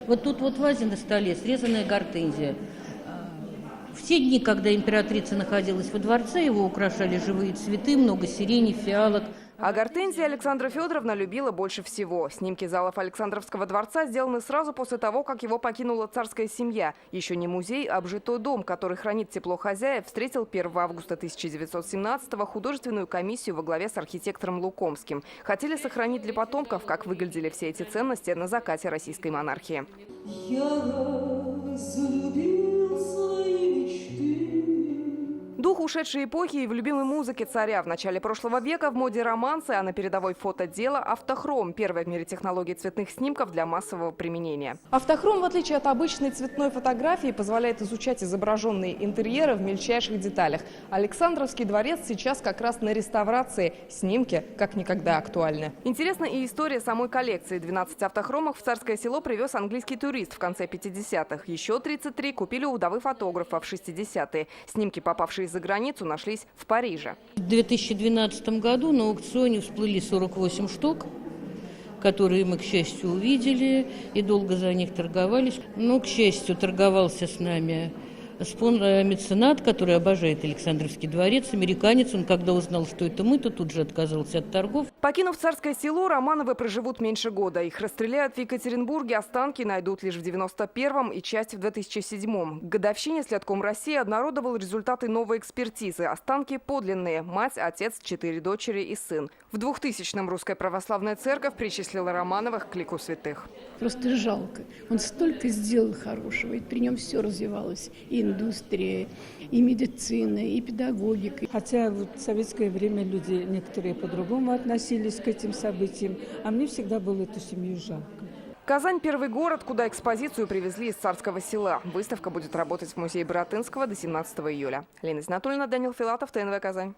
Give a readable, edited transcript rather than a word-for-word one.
Вот тут вот в вазе на столе срезанная гортензия. В те дни, когда императрица находилась во дворце, его украшали живые цветы, много сирени, фиалок. А гортензии Александра Федоровна любила больше всего. Снимки залов Александровского дворца сделаны сразу после того, как его покинула царская семья. Еще не музей, а обжитой дом, который хранит тепло хозяев, встретил 1 августа 1917-го художественную комиссию во главе с архитектором Лукомским. Хотели сохранить для потомков, как выглядели все эти ценности на закате российской монархии. Дух ушедшей эпохи и в любимой музыке царя. В начале прошлого века в моде романсы, а на передовой фотодела автохром – первая в мире технология цветных снимков для массового применения. Автохром, в отличие от обычной цветной фотографии, позволяет изучать изображенные интерьеры в мельчайших деталях. Александровский дворец сейчас как раз на реставрации. Снимки как никогда актуальны. Интересна и история самой коллекции. 12 автохромов в Царское Село привез английский турист в конце 50-х. Еще 33 купили у вдовы фотографа в 60-е. Снимки, попавшие за границу, нашлись в Париже. В 2012 году на аукционе всплыли 48 штук, которые мы, к счастью, увидели и долго за них торговались. Но, к счастью, торговался с нами меценат, который обожает Александровский дворец, американец. Он, когда узнал, что это мы, то тут же отказался от торгов. Покинув Царское Село, Романовы проживут меньше года. Их расстреляют в Екатеринбурге, останки найдут лишь в 91-м и часть в 2007-м. К годовщине Следком России обнародовал результаты новой экспертизы. Останки подлинные. Мать, отец, 4 дочери и сын. В 2000-м Русская Православная Церковь причислила Романовых к лику святых. Просто жалко. Он столько сделал хорошего, и при нем все развивалось. И индустрия, и медицина, и педагогика. Хотя вот в советское время люди некоторые по-другому относились к этим событиям, а мне всегда было эту семью жалко. Казань – первый город, куда экспозицию привезли из Царского Села. Выставка будет работать в музее Баратынского до 17 июля. Лена Знатульна, Данил Филатов, ТНВ Казань.